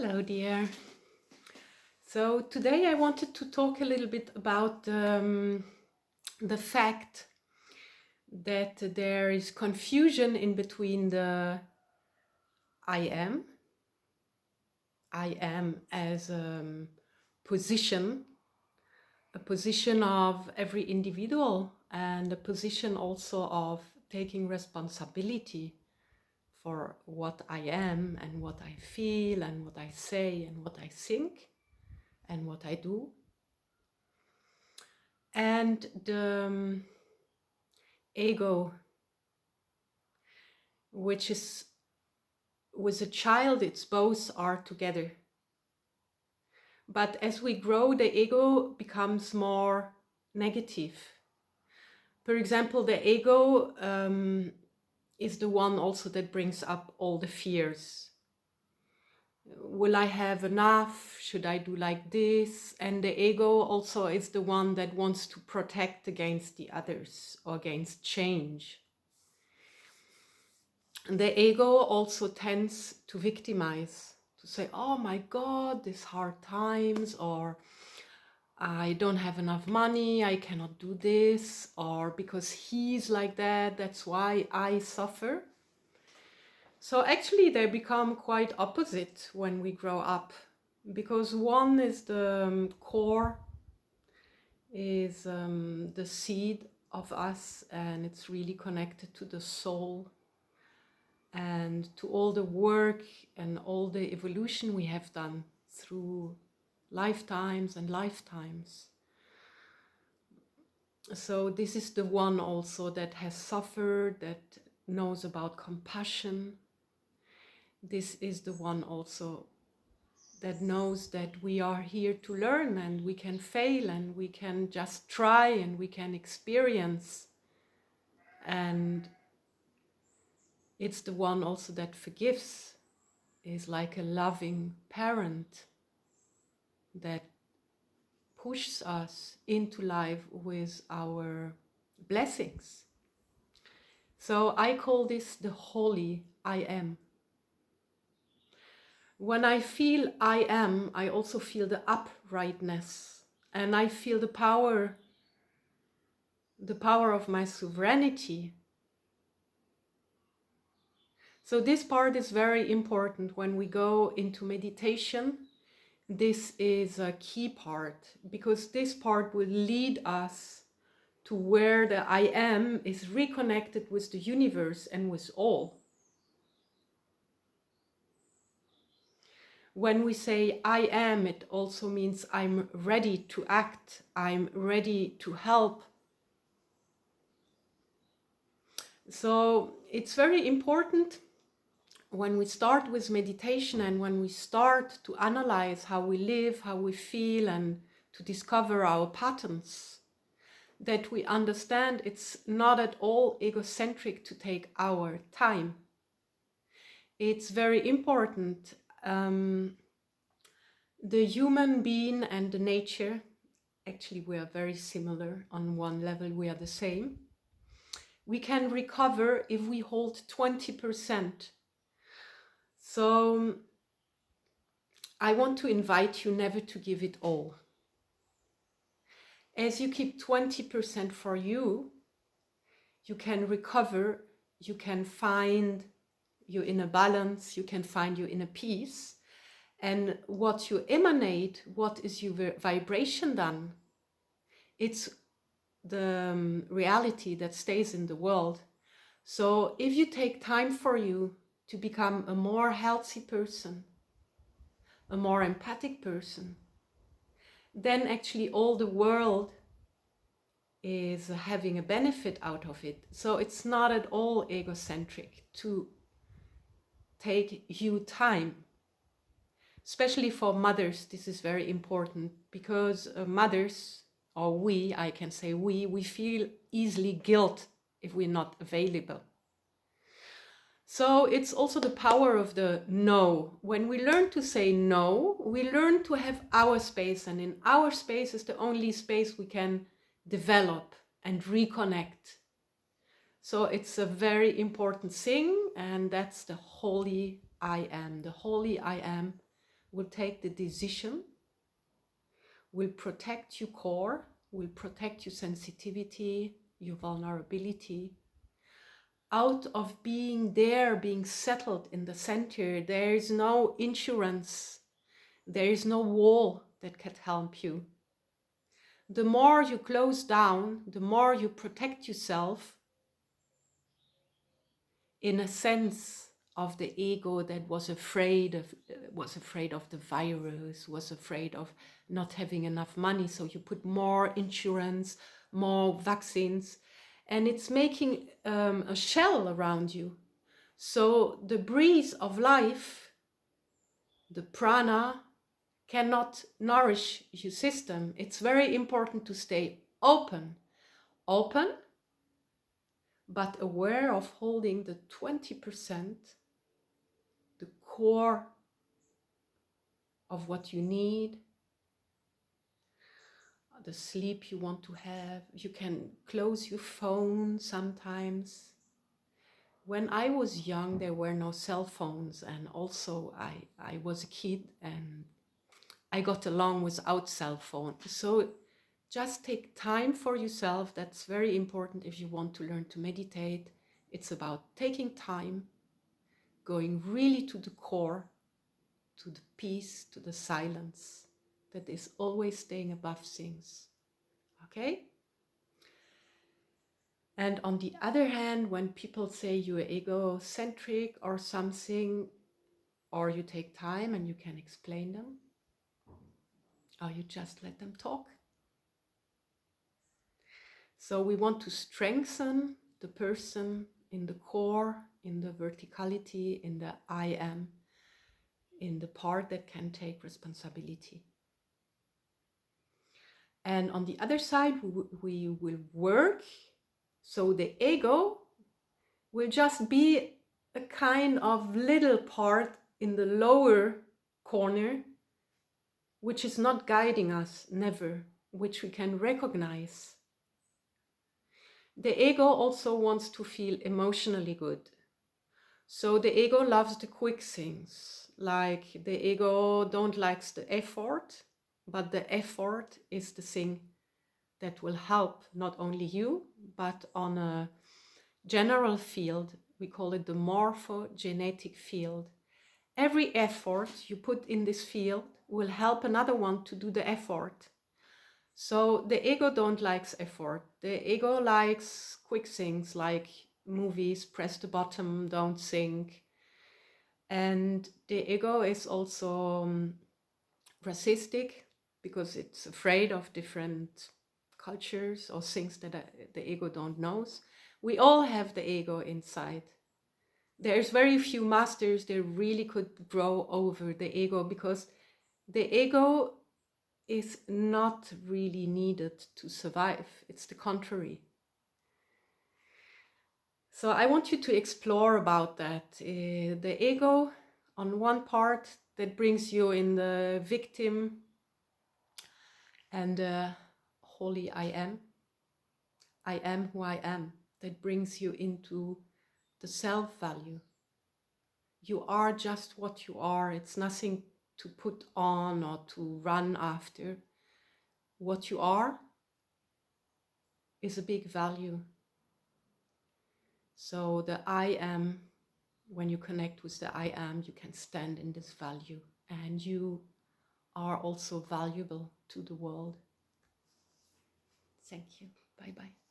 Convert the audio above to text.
Hello, dear. So today I wanted to talk a little bit about the fact that there is confusion in between the I am as a position of every individual, and a position also of taking responsibility for what I am and what I feel and what I say and what I think and what I do. And the ego, which is with a child, it's both are together. But as we grow, the ego becomes more negative. For example, the ego is the one also that brings up all the fears. Will I have enough? Should I do like this? And the ego also is the one that wants to protect against the others or against change. The ego also tends to victimize, to say, oh my God, these hard times, or I don't have enough money, I cannot do this, or because he's like that, that's why I suffer. So actually they become quite opposite when we grow up, because one is the core, is the seed of us, and it's really connected to the soul and to all the work and all the evolution we have done through lifetimes and lifetimes. So this is the one also that has suffered, that knows about compassion. This is the one also that knows that we are here to learn, and we can fail, and we can just try, and we can experience. And it's the one also that forgives, is like a loving parent that pushes us into life with our blessings. So I call this the holy I am. When I feel I am, I also feel the uprightness, and I feel the power of my sovereignty. So this part is very important when we go into meditation. This is a key part, because this part will lead us to where the I am is reconnected with the universe and with all. When we say I am, it also means I'm ready to act, I'm ready to help. So it's very important when we start with meditation, and when we start to analyze how we live, how we feel, and to discover our patterns, that we understand it's not at all egocentric to take our time. It's very important. The human being and the nature, actually we are very similar on one level, we are the same. We can recover if we hold 20%. So I want to invite you never to give it all. As you keep 20% for you, you can recover, you can find your inner balance, you can find your inner peace. And what you emanate, what is your vibration then? It's the reality that stays in the world. So if you take time for you to become a more healthy person, a more empathic person, then actually all the world is having a benefit out of it. So it's not at all egocentric to take you time. Especially for mothers, this is very important, because mothers, or we, I can say we feel easily guilt if we're not available. So it's also the power of the no. When we learn to say no, we learn to have our space, and in our space is the only space we can develop and reconnect. So it's a very important thing, and that's the holy I am. The holy I am will take the decision, will protect your core, will protect your sensitivity, your vulnerability. Out of being there, being settled in the center, there is no insurance, there is no wall that can help you. The more you close down, the more you protect yourself, in a sense of the ego that was afraid of the virus, was afraid of not having enough money, so you put more insurance, more vaccines, and it's making a shell around you. So the breeze of life, the prana, cannot nourish your system. It's very important to stay open, but aware of holding the 20%, the core of what you need, the sleep you want to have. You can close your phone sometimes. When I was young, there were no cell phones, and also I was a kid and I got along without cell phone. So just take time for yourself. That's very important if you want to learn to meditate. It's about taking time, going really to the core, to the peace, to the silence that is always staying above things. Okay? And on the other hand, when people say you're egocentric or something, or you take time and you can explain them, or you just let them talk. So we want to strengthen the person in the core, in the verticality, in the I am, in the part that can take responsibility. And on the other side, we will work, so the ego will just be a kind of little part in the lower corner, which is not guiding us, never, which we can recognize. The ego also wants to feel emotionally good. So the ego loves the quick things, like the ego don't likes the effort, but the effort is the thing that will help not only you, but on a general field. We call it the morphogenetic field. Every effort you put in this field will help another one to do the effort. So the ego don't likes effort. The ego likes quick things like movies, press the button, don't think. And the ego is also racistic because it's afraid of different cultures or things that the ego don't knows. We all have the ego inside. There's very few masters that really could grow over the ego, because the ego is not really needed to survive. It's the contrary. So I want you to explore about that. The ego, on one part, that brings you in the victim and holy I am who I am, that brings you into the self-value. You are just what you are. It's nothing to put on or to run after. What you are is a big value. So the I am, when you connect with the I am, you can stand in this value, and you are also valuable to the world. Thank you. Bye-bye.